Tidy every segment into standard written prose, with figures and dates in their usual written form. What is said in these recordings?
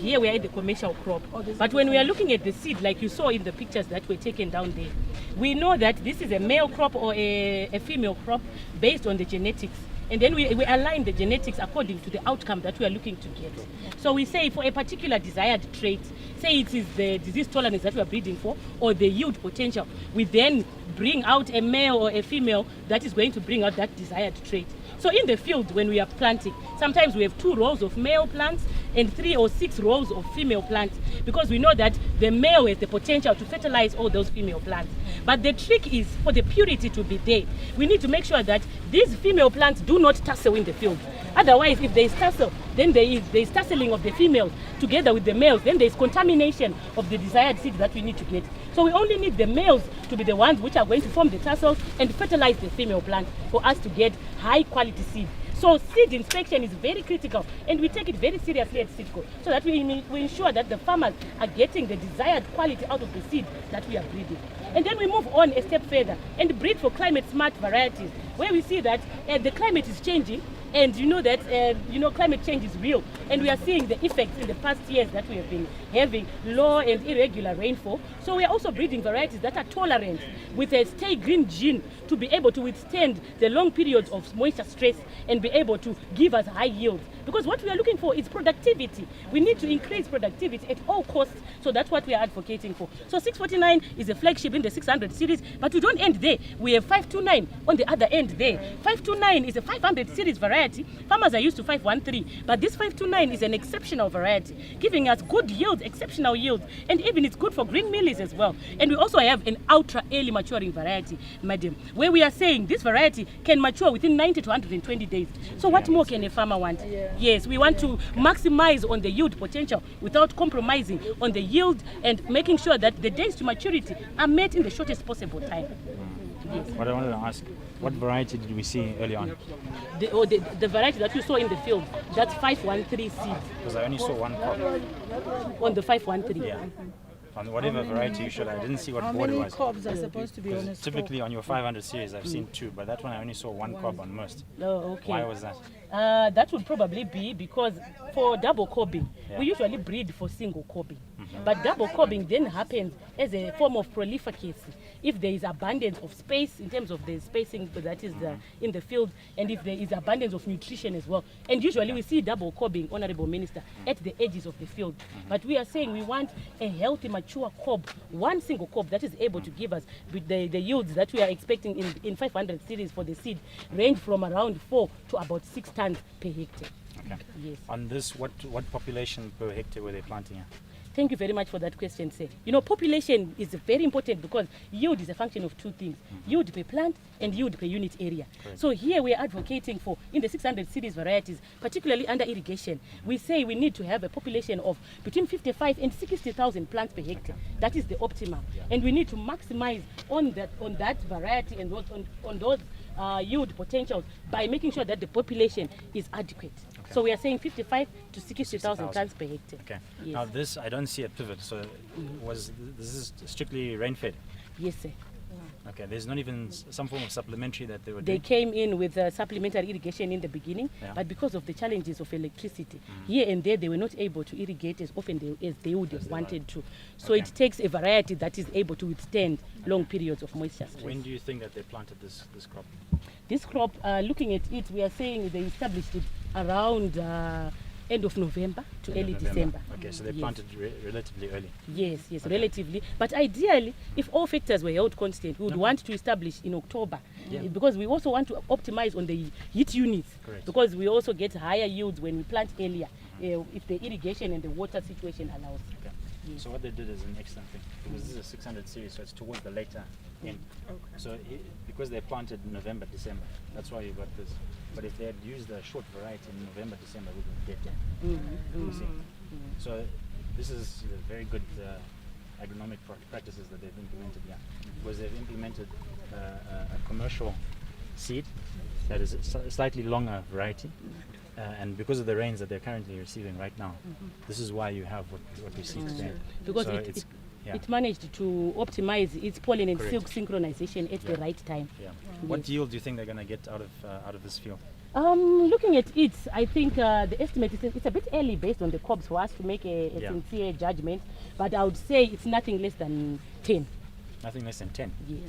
here we are at the commercial crop. But when we are looking at the seed, like you saw in the pictures that were taken down there, we know that this is a male crop or a female crop based on the genetics. And then we align the genetics according to the outcome that we are looking to get. So we say for a particular desired trait, say it is the disease tolerance that we are breeding for, or the yield potential, we then bring out a male or a female that is going to bring out that desired trait. So in the field, when we are planting, sometimes we have 2 rows of male plants and 3 or 6 rows of female plants, because we know that the male has the potential to fertilize all those female plants. But the trick is for the purity to be there. We need to make sure that these female plants do not tussle in the field. Otherwise, if there is tussle, then there is tussling of the females together with the males, then there is contamination of the desired seed that we need to get. So we only need the males to be the ones which are going to form the tassels and fertilize the female plant for us to get high quality seed. So seed inspection is very critical, and we take it very seriously at Seedco, so that we ensure that the farmers are getting the desired quality out of the seed that we are breeding. And then we move on a step further and breed for climate smart varieties, where we see that the climate is changing, and you know that climate change is real, and we are seeing the effects in the past years that we have been having low and irregular rainfall. So we are also breeding varieties that are tolerant with a stay green gene to be able to withstand the long periods of moisture stress and be able to give us high yields. Because what we are looking for is productivity. We need to increase productivity at all costs, so that's what we are advocating for. So 649 is a flagship in the 600 series, but we don't end there. We have 529 on the other end there. 529 is a 500 series variety. Farmers are used to 513, but this 529 is an exceptional variety, giving us good yields, exceptional yields, and even it's good for green mealies as well. And we also have an ultra early maturing variety, madam, where we are saying this variety can mature within 90 to 120 days. So what more can a farmer want? Yes, we want to maximize on the yield potential without compromising on the yield, and making sure that the days to maturity are met in the shortest possible time. Yes. What I wanted to ask, what variety did we see early on? The variety that you saw in the field, that's 513 seed. Because I only saw one crop. On the 513? Yeah. On whatever variety you showed, I didn't see what board it was. How many cobs are supposed to be on a stalk? Typically on your 500 series, I've seen 2, but that one I only saw 1 cob on most. Oh, okay. Why was that? That would probably be because for double cobbing, we usually breed for single cobbing. But double cobbing then happens as a form of prolificacy. If there is abundance of space in terms of the spacing that is in the field, and if there is abundance of nutrition as well. And usually we see double cobbing, Honorable Minister, at the edges of the field. But we are saying we want a healthy, mature cob, one single cob that is able to give us the yields that we are expecting in 500 series for the seed, range from around 4 to about 6 tons per hectare. Okay. Yes. On this, what population per hectare were they planting at? Thank you very much for that question, sir. You know, population is very important because yield is a function of 2 things. Yield per plant and yield per unit area. Correct. So here we are advocating for, in the 600 series varieties, particularly under irrigation, we say we need to have a population of between 55 and 60,000 plants per hectare. That is the optimum. And we need to maximize on that variety and on those yield potentials by making sure that the population is adequate. Okay. So we are saying 55 to 60,000 plants per hectare. Okay. Yes. Now this, I don't see a pivot, so this is strictly rain-fed? Yes, sir. Okay, there's not even some form of supplementary that they were They doing? came in with supplementary irrigation in the beginning, but because of the challenges of electricity, here and there they were not able to irrigate as often as they would have wanted to. So it takes a variety that is able to withstand long periods of moisture stress. When do you think that they planted this crop? This crop, looking at it, we are saying they established it around end of November to early December. Okay, so they planted relatively early. Yes, relatively. But ideally, if all factors were held constant, we would want to establish in October, because we also want to optimize on the heat units. Correct. Because we also get higher yields when we plant earlier, if the irrigation and the water situation allows. Okay. Yes. So what they did is an excellent thing, because this is a 600 series, so it's towards the later end. Okay. So because they planted in November, December, that's why you got this. But if they had used a short variety in November, December, we wouldn't get that. You see? So this is a very good agronomic practices that they've implemented here, because they've implemented a commercial seed that is a slightly longer variety. And because of the rains that they're currently receiving right now, this is why you have what we see today. Because so it managed to optimize its pollen and Correct. silk synchronization at the right time. Yeah. What yield do you think they're going to get out of this field? Looking at it, I think the estimate is it's a bit early based on the cobs for us to make a sincere judgment, but I would say it's nothing less than 10. Nothing less than 10. Yes.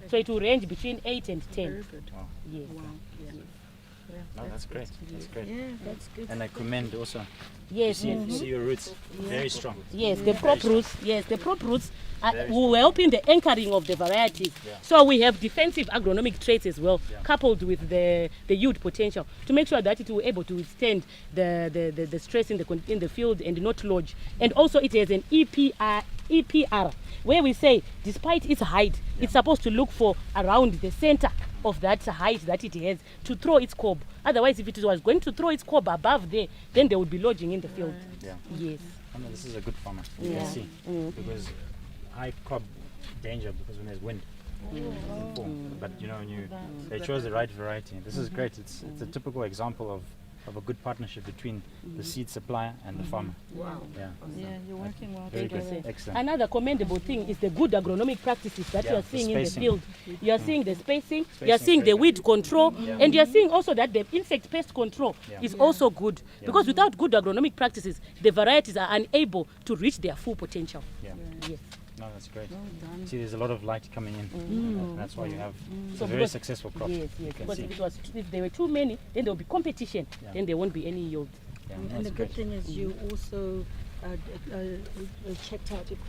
So it will range between 8 and 10. Very good. Wow. Yes. Wow. Yeah. No, that's great. That's great. Yeah, that's good. And I commend also. Yes. You see your roots, very strong. Yes, the prop strong. roots. Yes, the prop roots Very will help in the anchoring of the varieties. Yeah. So we have defensive agronomic traits as well, Yeah. coupled with the yield potential to make sure that it will be able to withstand the stress in the field and not lodge. And also it has an EPR, where we say despite its height, it's supposed to look for around the center of that height that it has to throw its cob. Otherwise, if it was going to throw its cob above there, then they would be lodging in the field. Yeah. Yes. Oh, no, this is a good farmer. You Yeah. can see. Because high cob danger because when there's wind. But you know, they chose the right variety. This is great. It's a typical example of a good partnership between the seed supplier and the farmer. Wow. Yeah. Yeah, you're working well Very together. good. Excellent. Another commendable thing is the good agronomic practices that you Yeah, are the seeing in the spacing. field. You are seeing the spacing, you are Spacing seeing is the very weed control, and you are seeing also that the insect pest control is also good. Because without good agronomic practices, the varieties are unable to reach their full potential. Yeah. Yes. No, that's great. Well done. See, there's a lot of light coming in. And that's why you have So a very because- successful crop. Yes, You yes. can Because see. if there were too many, then there will be competition. Yeah. Then there won't be any yield. Yeah, And that's the great. good thing is you also checked out if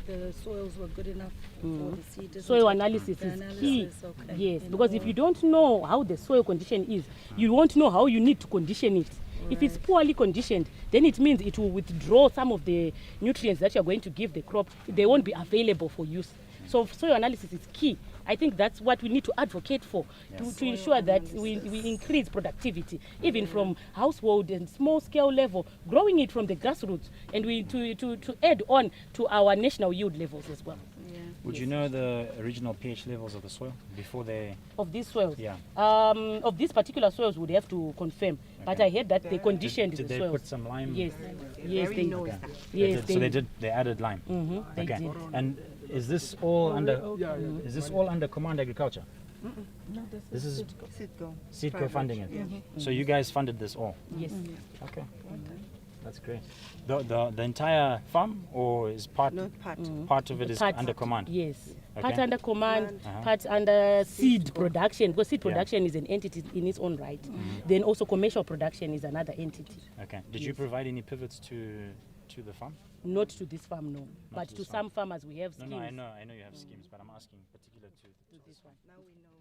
the soils were good enough for the seed. isn't Soil it? analysis The is analysis, key. okay. Yes, In because all. if you don't know how the soil condition is, you won't know how you need to condition it. If it's poorly conditioned, then it means it will withdraw some of the nutrients that you're going to give the crop. They won't be available for use. So soil analysis is key. I think that's what we need to advocate for, to ensure that we increase productivity, even from household and small scale level, growing it from the grassroots, and we to add on to our national yield levels as well. Yeah. Would you know the original pH levels of the soil before they? Of these soils, Yeah. of these particular soils, would have to confirm. But I heard that they conditioned Did the they soils. put some lime? Yes, yes, they knows Okay. that. Yes, So they did. They added lime. They Okay. did. And is this all under? Is this all under Command Agriculture? This is Seedco funding it. So you guys funded this all. Yes. Okay. That's great. The entire farm, or is part part of it is Part- under Command? Yes. Part Okay. under command, Uh-huh. part under seed production, because seed Yeah. production is an entity in its own right. Then also commercial production is another entity. Okay. Did you provide any pivots to the farm? Not to this farm, no. But to to this farm. some farmers we have No, schemes. no, I know you have schemes, but I'm asking particular to To this one. Now we know.